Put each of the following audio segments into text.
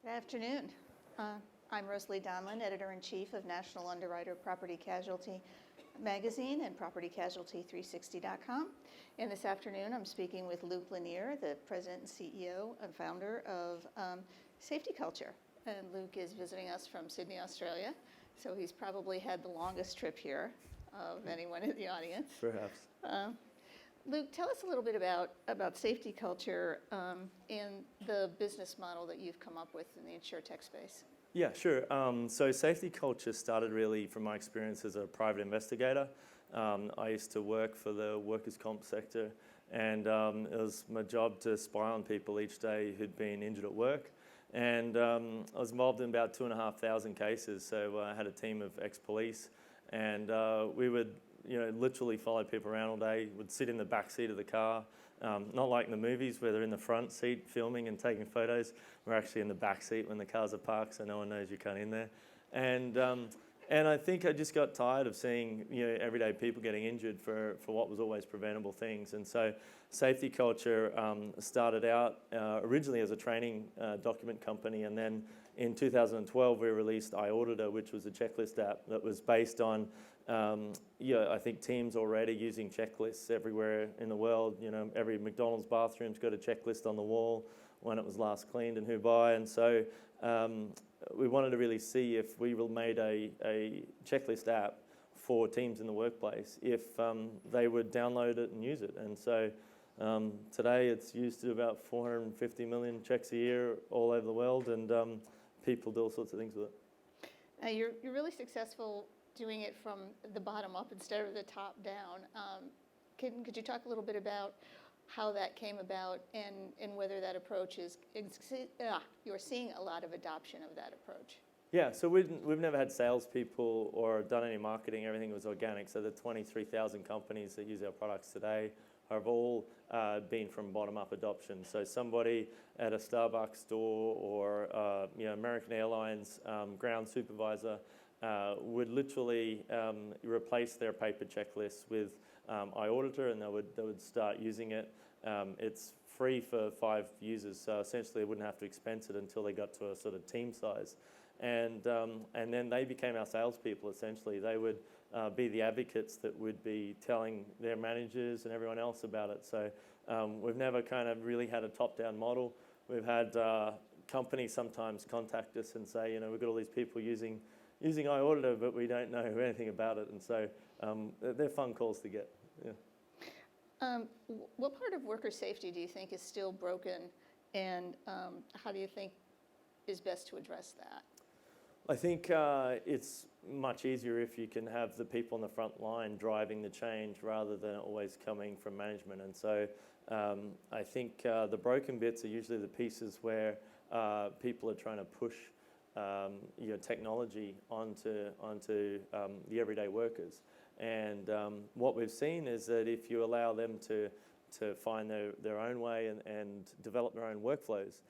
Good afternoon. I'm Rosalie Donlon, Editor-in-Chief of National Underwriter Property Casualty Magazine and PropertyCasualty360.com. And this afternoon, I'm speaking with Luke Lanier, the President and CEO and Founder of SafetyCulture. And Luke is visiting us from Sydney, Australia. So he's probably had the longest trip here of anyone in the audience. Perhaps. Luke, tell us a little bit about SafetyCulture and the business model that you've come up with in the insurtech space. Yeah, sure. So SafetyCulture started really from my experience as a private investigator. I used to work for the workers' comp sector, and it was my job to spy on people each day who'd been injured at work. And I was involved in about 2,500 cases, so I had a team of ex-police, and we would literally followed people around all day, would sit in the back seat of the car, not like in the movies where they're in the front seat filming and taking photos. We're actually in the back seat when the cars are parked, so no one knows you can't in there. And I think I just got tired of seeing everyday people getting injured for what was always preventable things. And so SafetyCulture started out originally as a training document company, and then in 2012 we released iAuditor, which was a checklist app that was based on I think teams already using checklists everywhere in the world. Every McDonald's bathroom's got a checklist on the wall, when it was last cleaned and who by. And so we wanted to really see if we made a checklist app for teams in the workplace, if they would download it and use it. And so today it's used to about 450 million checks a year all over the world, and people do all sorts of things with it. You're really successful doing it from the bottom up instead of the top down. Could you talk a little bit about how that came about and whether that approach you're seeing a lot of adoption of that approach? Yeah, so we've never had salespeople or done any marketing. Everything was organic. So the 23,000 companies that use our products today have all been from bottom-up adoption. So somebody at a Starbucks store or American Airlines ground supervisor would literally replace their paper checklists with iAuditor, and they would start using it. It's free for 5 users, so essentially they wouldn't have to expense it until they got to a sort of team size. And then they became our salespeople, essentially. They would be the advocates that would be telling their managers and everyone else about it. So we've never kind of really had a top-down model. We've had companies sometimes contact us and say, we've got all these people using iAuditor, but we don't know anything about it. And so they're fun calls to get. Yeah. What part of worker safety do you think is still broken, and how do you think is best to address that? I think it's much easier if you can have the people on the front line driving the change rather than always coming from management. And so I think the broken bits are usually the pieces where people are trying to push technology onto the everyday workers. And what we've seen is that if you allow them to find their own way and develop their own workflows,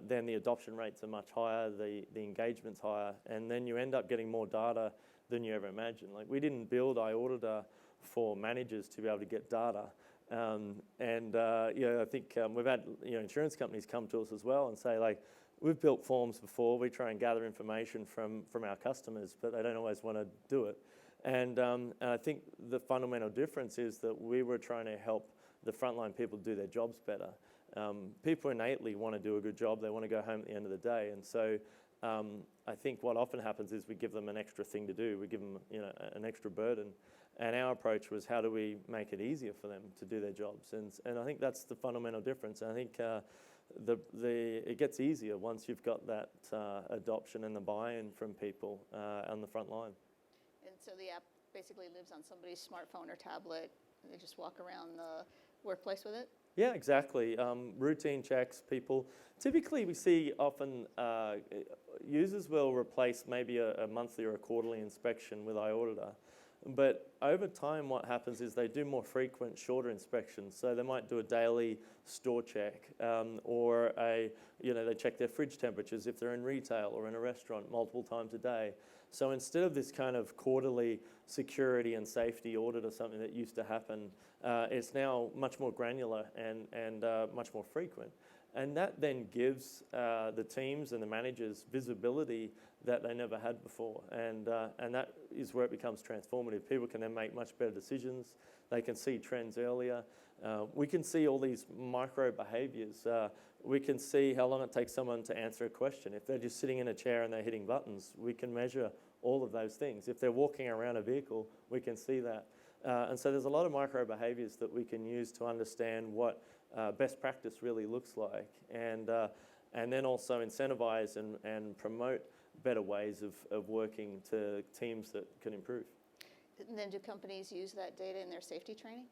then the adoption rates are much higher, the engagement's higher, and then you end up getting more data than you ever imagined. Like, we didn't build iAuditor for managers to be able to get data. I think we've had insurance companies come to us as well and say, like, we've built forms before. We try and gather information from our customers, but they don't always want to do it. And I think the fundamental difference is that we were trying to help the frontline people do their jobs better. People innately want to do a good job. They want to go home at the end of the day. And so I think what often happens is we give them an extra thing to do. We give them an extra burden. And our approach was, how do we make it easier for them to do their jobs? And I think that's the fundamental difference. And I think it gets easier once you've got that adoption and the buy-in from people on the front line. And so the app basically lives on somebody's smartphone or tablet. They just walk around the workplace with it? Yeah, exactly. Routine checks, people. Typically, we see often users will replace maybe a monthly or a quarterly inspection with iAuditor. But over time, what happens is they do more frequent, shorter inspections. So they might do a daily store check, or they check their fridge temperatures if they're in retail or in a restaurant multiple times a day. So instead of this kind of quarterly security and safety audit or something that used to happen, it's now much more granular and much more frequent. And that then gives the teams and the managers visibility that they never had before. And that is where it becomes transformative. People can then make much better decisions. They can see trends earlier. We can see all these micro behaviors. We can see how long it takes someone to answer a question. If they're just sitting in a chair and they're hitting buttons, we can measure all of those things. If they're walking around a vehicle, we can see that. And so there's a lot of micro behaviors that we can use to understand what best practice really looks like, and then also incentivize and promote better ways of working to teams that can improve. And then do companies use that data in their safety training?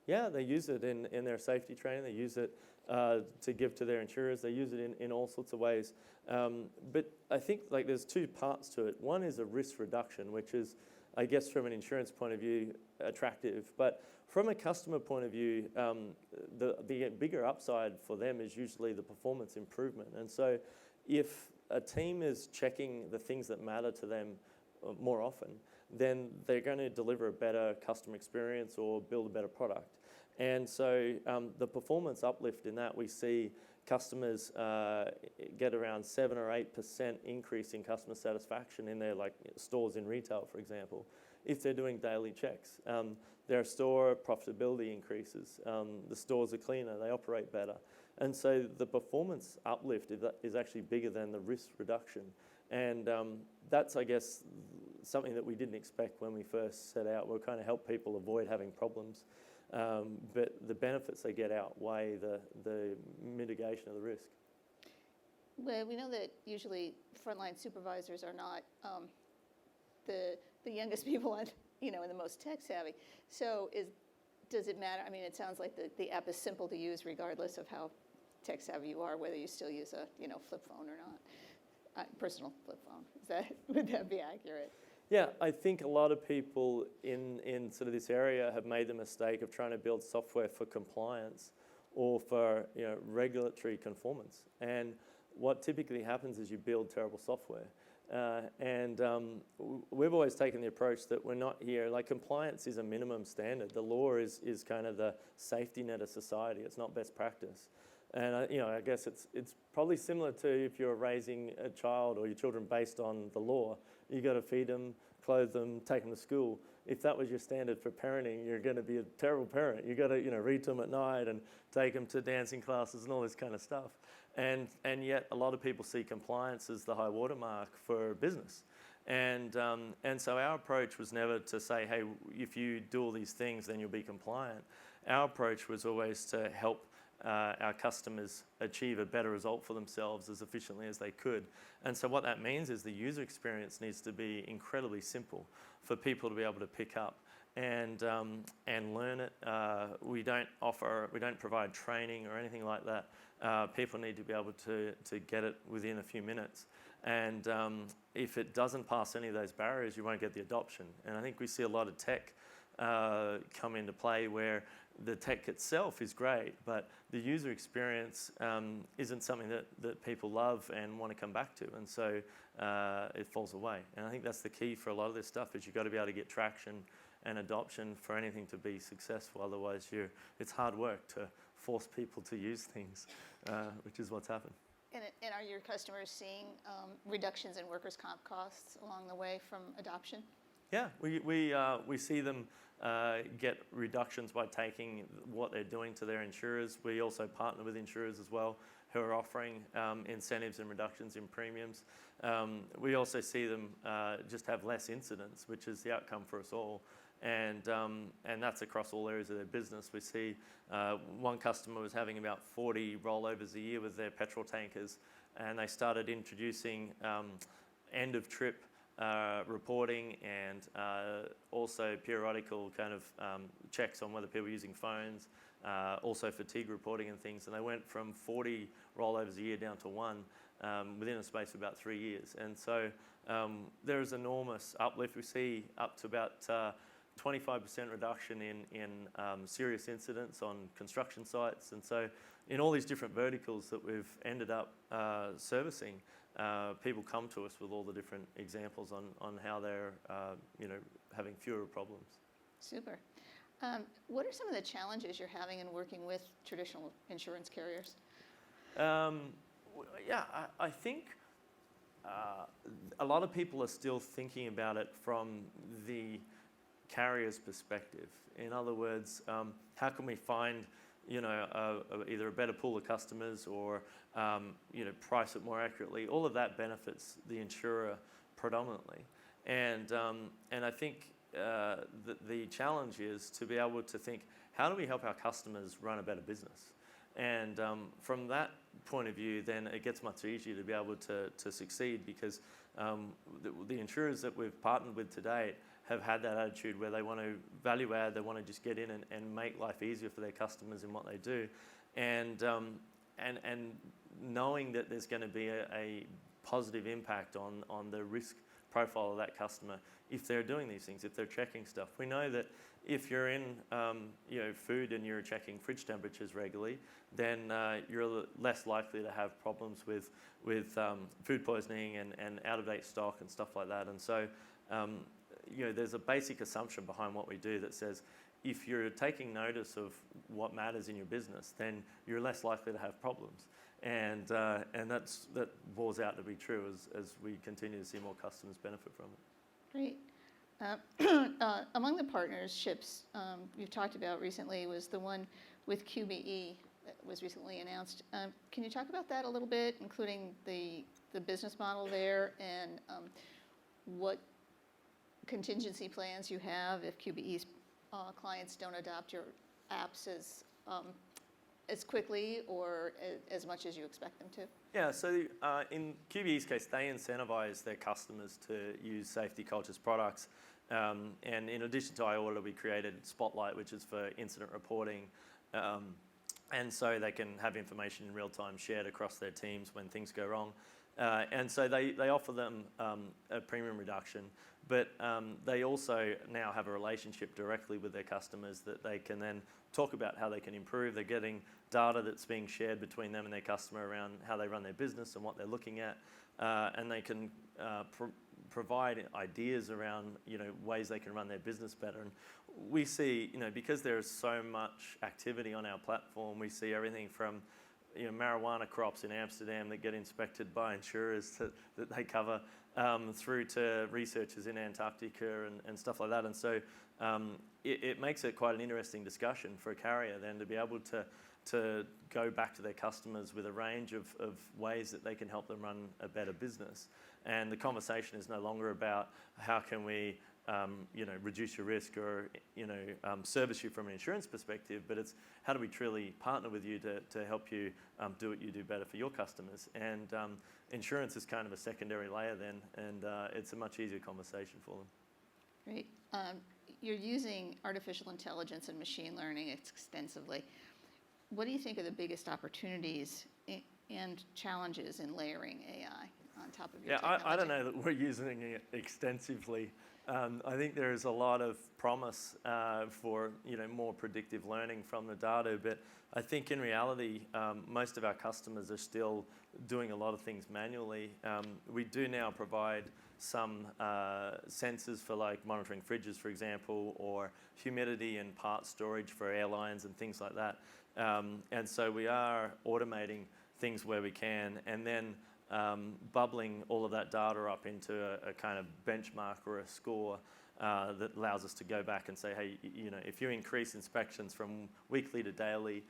Yeah, they use it in their safety training. They use it to give to their insurers. They use it in all sorts of ways. But I think there's two parts to it. One is a risk reduction, which is, I guess, from an insurance point of view, attractive. But from a customer point of view, the bigger upside for them is usually the performance improvement. And so if a team is checking the things that matter to them more often, then they're going to deliver a better customer experience or build a better product. And so the performance uplift in that, we see customers get around 7 or 8% increase in customer satisfaction in their stores in retail, for example, if they're doing daily checks. Their store profitability increases. The stores are cleaner, they operate better. And so the performance uplift is actually bigger than the risk reduction. And that's, I guess, something that we didn't expect when we first set out. We'll kind of help people avoid having problems. But the benefits they get outweigh the mitigation of the risk. Well, we know that usually frontline supervisors are not the youngest people in the most tech savvy. So does it matter? I mean, it sounds like the app is simple to use regardless of how tech savvy you are, whether you still use a flip phone or not, personal flip phone. Would that be accurate? Yeah, I think a lot of people in sort of this area have made the mistake of trying to build software for compliance or for regulatory conformance. And what typically happens is you build terrible software. We've always taken the approach that we're not here, compliance is a minimum standard. The law is kind of the safety net of society. It's not best practice. And I guess it's probably similar to if you're raising a child or your children based on the law. You got to feed them, clothe them, take them to school. If that was your standard for parenting, you're going to be a terrible parent. You got to read to them at night and take them to dancing classes and all this kind of stuff. And yet a lot of people see compliance as the high watermark for business. And so our approach was never to say, hey, if you do all these things, then you'll be compliant. Our approach was always to help our customers achieve a better result for themselves as efficiently as they could. And so what that means is the user experience needs to be incredibly simple for people to be able to pick up and learn it. We don't provide training or anything like that. People need to be able to get it within a few minutes. And if it doesn't pass any of those barriers, you won't get the adoption. And I think we see a lot of tech come into play where the tech itself is great, but the user experience isn't something that people love and want to come back to, and so it falls away. And I think that's the key for a lot of this stuff, is you've got to be able to get traction and adoption for anything to be successful. Otherwise, it's hard work to force people to use things, which is what's happened. And are your customers seeing reductions in workers' comp costs along the way from adoption? Yeah, we see them get reductions by taking what they're doing to their insurers. We also partner with insurers as well who are offering incentives and reductions in premiums. We also see them just have less incidents, which is the outcome for us all. And that's across all areas of their business. We see one customer was having about 40 rollovers a year with their petrol tankers, and they started introducing end of trip reporting and also periodical kind of checks on whether people are using phones, also fatigue reporting and things. And they went from 40 rollovers a year down to one within a space of about 3 years. And so there is enormous uplift. We see up to about 25% reduction in serious incidents on construction sites. And so in all these different verticals that we've ended up servicing, people come to us with all the different examples on how they're having fewer problems. Super. What are some of the challenges you're having in working with traditional insurance carriers? I think a lot of people are still thinking about it from the carrier's perspective. In other words, how can we find either a better pool of customers or price it more accurately? All of that benefits the insurer predominantly, and I think the challenge is to be able to think, how do we help our customers run a better business? And from that point of view, then it gets much easier to be able to succeed, because the insurers that we've partnered with to date have had that attitude where they want to value add, they want to just get in and make life easier for their customers in what they do, and knowing that there's going to be a positive impact on the risk profile of that customer if they're doing these things, if they're checking stuff. We know that if you're in food and you're checking fridge temperatures regularly, then you're less likely to have problems with food poisoning and out-of-date stock and stuff like that. And so there's a basic assumption behind what we do that says, if you're taking notice of what matters in your business, then you're less likely to have problems. And that bores out to be true as we continue to see more customers benefit from it. Great. Among the partnerships you've talked about recently was the one with QBE that was recently announced. Can you talk about that a little bit, including the business model there and what contingency plans you have if QBE's clients don't adopt your apps as quickly or as much as you expect them to? Yeah, so in QBE's case, they incentivize their customers to use SafetyCulture's products. And in addition to iOrder, we created Spotlight, which is for incident reporting. And so they can have information in real time shared across their teams when things go wrong. And so they offer them a premium reduction, but they also now have a relationship directly with their customers that they can then talk about how they can improve. They're getting data that's being shared between them and their customer around how they run their business and what they're looking at, and they can provide ideas around ways they can run their business better. And we see because there is so much activity on our platform, we see everything from marijuana crops in Amsterdam that get inspected by insurers that they cover, through to researchers in Antarctica and stuff like that. And so it makes it quite an interesting discussion for a carrier then to be able to go back to their customers with a range of ways that they can help them run a better business. And the conversation is no longer about how can we reduce your risk or service you from an insurance perspective, but it's how do we truly partner with you to help you do what you do better for your customers. And insurance is kind of a secondary layer then, and it's a much easier conversation for them. Great. You're using artificial intelligence and machine learning extensively. What do you think are the biggest opportunities and challenges in layering AI on top of your technology? I don't know that we're using it extensively. I think there is a lot of promise for more predictive learning from the data, but I think in reality most of our customers are still doing a lot of things manually. We do now provide some sensors for like monitoring fridges, for example, or humidity and part storage for airlines and things like that. And so we are automating things where we can, and then bubbling all of that data up into a kind of benchmark or a score that allows us to go back and say, hey, if you increase inspections from weekly to daily,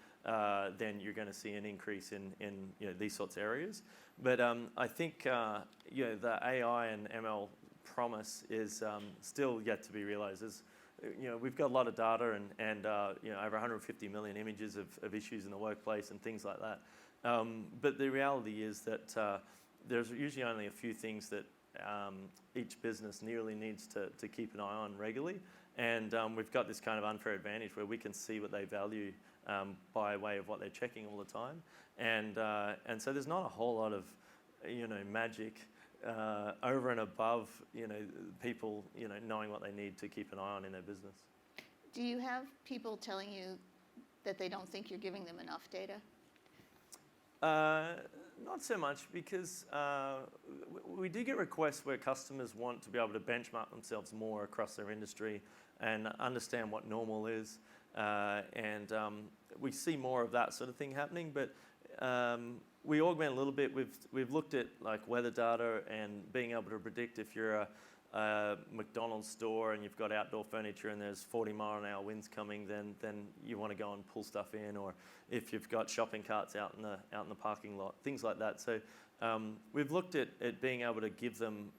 then you're going to see an increase in these sorts of areas. But I think the AI and ML promise is still yet to be realized. We've got a lot of data and over 150 million images of issues in the workplace and things like that. But the reality is that there's usually only a few things that each business nearly needs to keep an eye on regularly. And we've got this kind of unfair advantage where we can see what they value by way of what they're checking all the time. And so there's not a whole lot of magic over and above, people, knowing what they need to keep an eye on in their business. Do you have people telling you that they don't think you're giving them enough data? Not so much, because we do get requests where customers want to be able to benchmark themselves more across their industry and understand what normal is. And we see more of that sort of thing happening, but we augment a little bit. We've looked at like weather data and being able to predict if you're a McDonald's store and you've got outdoor furniture and there's 40-mile-an-hour winds coming, then you want to go and pull stuff in, or if you've got shopping carts out in the parking lot, things like that. So we've looked at being able to give them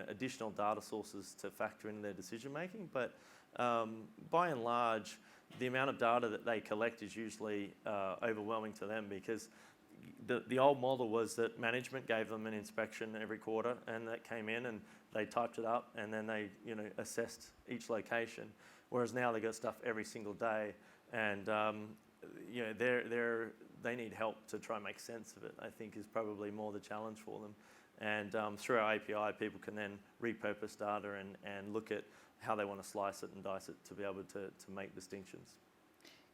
additional data sources to factor into their decision making, but by and large, the amount of data that they collect is usually overwhelming to them, because the old model was that management gave them an inspection every quarter, and that came in and they typed it up, and then they assessed each location. Whereas now they got stuff every single day, and they need help to try and make sense of it, I think, is probably more the challenge for them. And through our API, people can then repurpose data and look at how they want to slice it and dice it to be able to make distinctions.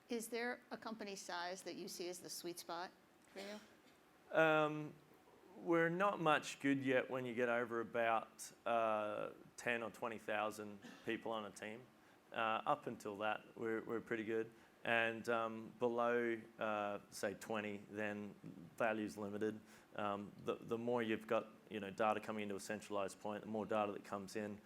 Is there a company size that you see as the sweet spot for you? We're not much good yet when you get over about 10 or 20,000 people on a team. Up until that, we're pretty good. And below, say, 20, then value's limited. The more you've got data coming into a centralized point, the more data that comes in,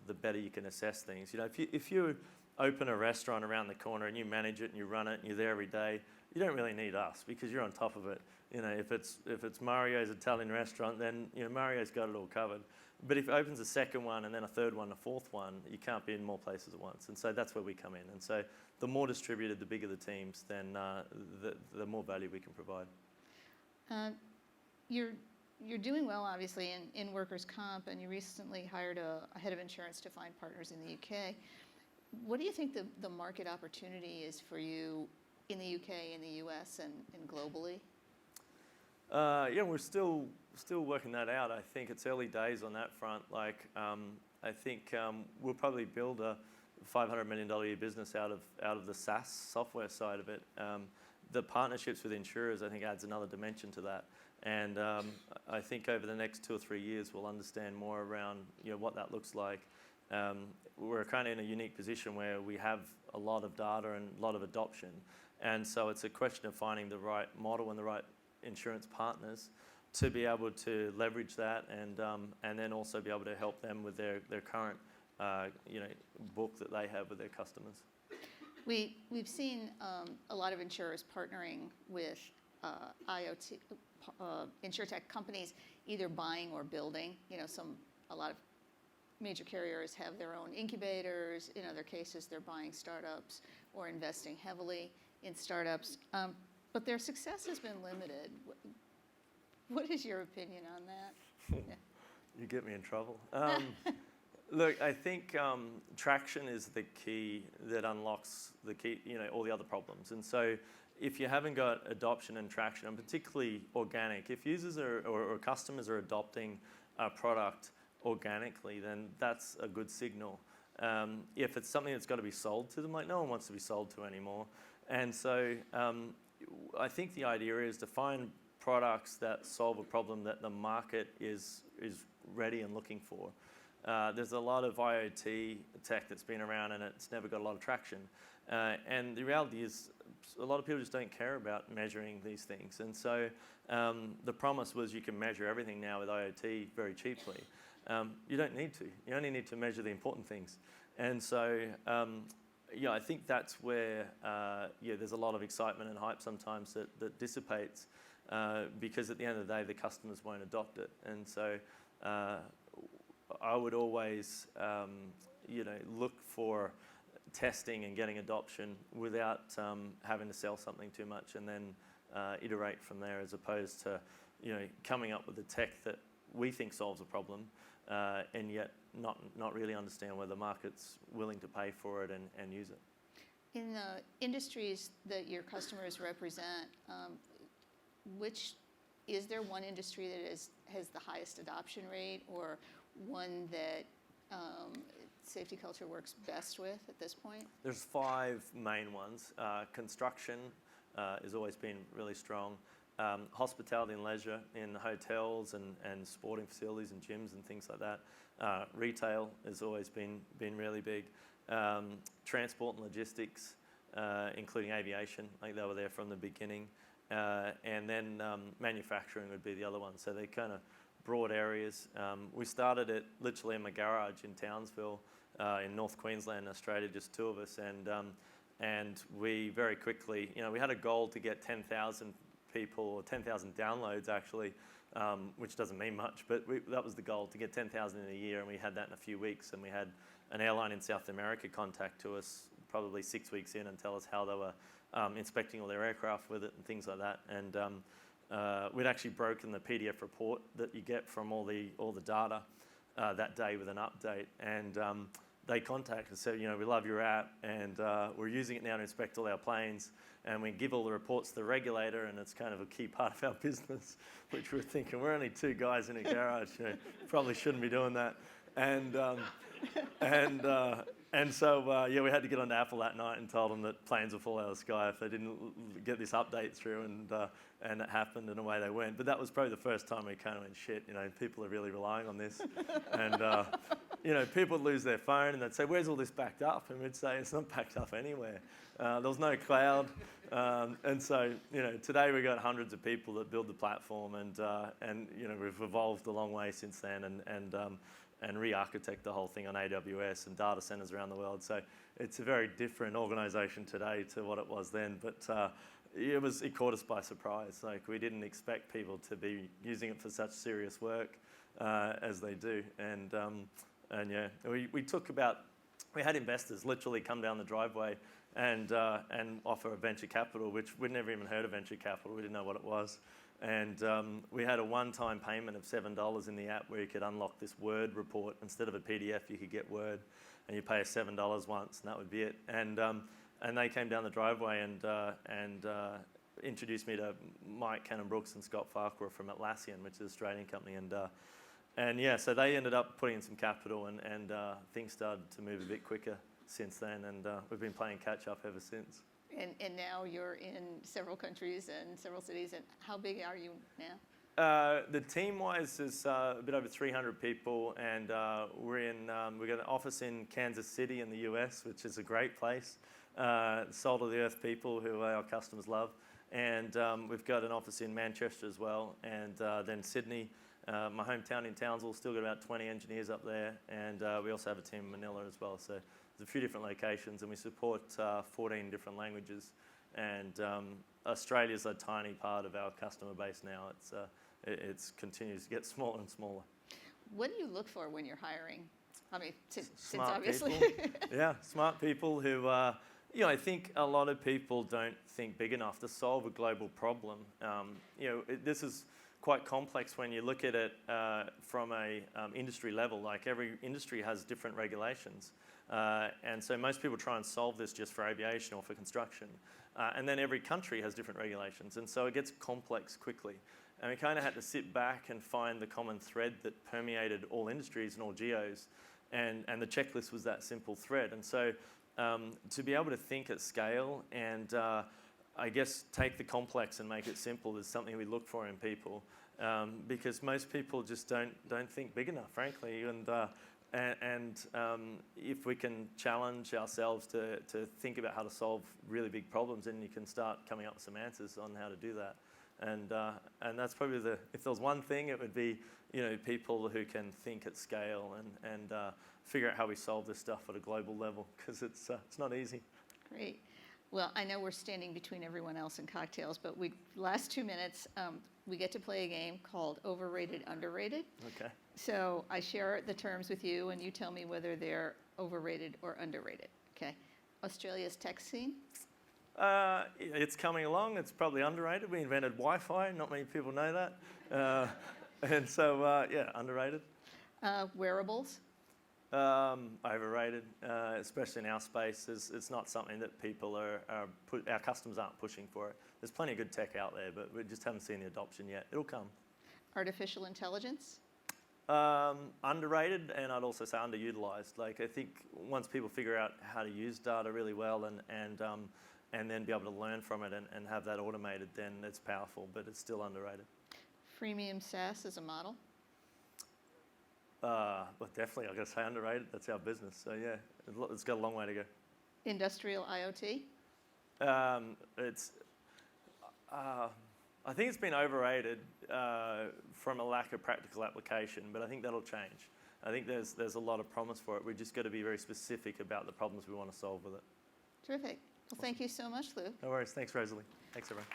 the better you can assess things. If you open a restaurant around the corner and you manage it and you run it and you're there every day, you don't really need us, because you're on top of it. If it's Mario's Italian restaurant, then Mario's got it all covered. But if it opens a second one and then a third one, a fourth one, you can't be in more places at once. And so that's where we come in. And so the more distributed, the bigger the teams, then the more value we can provide. You're doing well, obviously, in workers' comp, and you recently hired a head of insurance to find partners in the UK. What do you think the market opportunity is for you in the UK, in the US, and globally? We're still working that out. I think it's early days on that front. I think we'll probably build a $500 million a year business out of the SaaS software side of it. The partnerships with insurers, I think, adds another dimension to that. And I think over the next 2 or 3 years, we'll understand more around what that looks like. We're kind of in a unique position where we have a lot of data and a lot of adoption. And so it's a question of finding the right model and the right insurance partners to be able to leverage that, and then also be able to help them with their current book that they have with their customers. We've seen a lot of insurers partnering with IoT insurtech companies, either buying or building. A lot of major carriers have their own incubators. In other cases, they're buying startups or investing heavily in startups. But their success has been limited. What is your opinion on that? You get me in trouble. Look, I think traction is the key that unlocks all the other problems. And so if you haven't got adoption and traction, and particularly organic, if users or customers are adopting a product organically, then that's a good signal. If it's something that's got to be sold to them, no one wants to be sold to anymore. And so I think the idea is to find products that solve a problem that the market is ready and looking for. There's a lot of IoT tech that's been around and it's never got a lot of traction. And the reality is a lot of people just don't care about measuring these things. And so the promise was you can measure everything now with IoT very cheaply. You don't need to. You only need to measure the important things. And so I think that's where there's a lot of excitement and hype sometimes that dissipates because at the end of the day, the customers won't adopt it. And so I would always look for testing and getting adoption without having to sell something too much, and then iterate from there, as opposed to coming up with a tech that we think solves a problem and yet not really understand whether the market's willing to pay for it and use it. In the industries that your customers represent, which is there one industry that has the highest adoption rate, or one that safety culture works best with at this point? There's 5 main ones. Construction has always been really strong. Hospitality and leisure in hotels and sporting facilities and gyms and things like that. Retail has always been really big. Transport and logistics, including aviation, like they were there from the beginning. And then manufacturing would be the other one. So they're kind of broad areas. We started it literally in my garage in Townsville in North Queensland, Australia, just 2 of us. And we very quickly, we had a goal to get 10,000 people, or 10,000 downloads actually, which doesn't mean much, but that was the goal, to get 10,000 in a year, and we had that in a few weeks. And we had an airline in South America contact to us probably 6 weeks in and tell us how they were inspecting all their aircraft with it and things like that. And we'd actually broken the PDF report that you get from all the data that day with an update. And they contacted us, said, we love your app, and we're using it now to inspect all our planes, and we give all the reports to the regulator, and it's kind of a key part of our business, which we're thinking, we're only 2 guys in a garage, probably shouldn't be doing that. And so we had to get onto Apple that night and told them that planes would fall out of the sky if they didn't get this update through, and it happened, and away they went. But that was probably the first time we kind of went, shit, people are really relying on this. And people would lose their phone and they'd say, where's all this backed up? And we'd say, it's not backed up anywhere. There was no cloud. And so, today we've got hundreds of people that build the platform, and we've evolved a long way since then, and re-architect the whole thing on AWS and data centers around the world. So it's a very different organization today to what it was then, but it caught us by surprise. Like, we didn't expect people to be using it for such serious work as they do. We had investors literally come down the driveway and offer a venture capital, which we'd never even heard of venture capital. We didn't know what it was. And we had a one-time payment of $7 in the app where you could unlock this Word report. Instead of a PDF, you could get Word, and you pay us $7 once, and that would be it. And they came down the driveway and introduced me to Mike Cannon-Brooks and Scott Farquhar from Atlassian, which is an Australian company. So they ended up putting in some capital, and things started to move a bit quicker since then, and we've been playing catch-up ever since. And now you're in several countries and several cities. And how big are you now? The team-wise is a bit over 300 people, and we've got an office in Kansas City in the US, which is a great place. Salt of the earth people who our customers love. And we've got an office in Manchester as well, and then Sydney, my hometown in Townsville, still got about 20 engineers up there, and we also have a team in Manila as well. So there's a few different locations, and we support 14 different languages. And Australia's a tiny part of our customer base now. It continues to get smaller and smaller. What do you look for when you're hiring? I mean, since Smart obviously. People. Yeah, smart people who, I think a lot of people don't think big enough to solve a global problem. This is quite complex when you look at it from a industry level. Like, every industry has different regulations. And so most people try and solve this just for aviation or for construction. And then every country has different regulations. And so it gets complex quickly. And we kind of had to sit back and find the common thread that permeated all industries and all geos. And the checklist was that simple thread. And so to be able to think at scale and I guess take the complex and make it simple is something we look for in people. Because most people just don't think big enough, frankly. And if we can challenge ourselves to think about how to solve really big problems, then you can start coming up with some answers on how to do that. And that's probably if there was one thing, it would be people who can think at scale and figure out how we solve this stuff at a global level, because it's not easy. Great. Well, I know we're standing between everyone else and cocktails, but last 2 minutes, we get to play a game called Overrated Underrated. Okay. So I share the terms with you, and you tell me whether they're overrated or underrated. Okay. Australia's tech scene? It's coming along. It's probably underrated. We invented Wi-Fi. Not many people know that. And so, underrated. Wearables? Overrated, especially in our space. It's not something that people our customers aren't pushing for it. There's plenty of good tech out there, but we just haven't seen the adoption yet. It'll come. Artificial intelligence? Underrated, and I'd also say underutilized. Like, I think once people figure out how to use data really well and then be able to learn from it and have that automated, then it's powerful, but it's still underrated. Freemium SaaS as a model? But definitely, I've got to say underrated. That's our business. So yeah, it's got a long way to go. Industrial IoT? I think it's been overrated from a lack of practical application, but I think that'll change. I think there's a lot of promise for it. We've just got to be very specific about the problems we want to solve with it. Terrific. Well, thank you so much, Lou. No worries. Thanks, Rosalie. Thanks, everyone.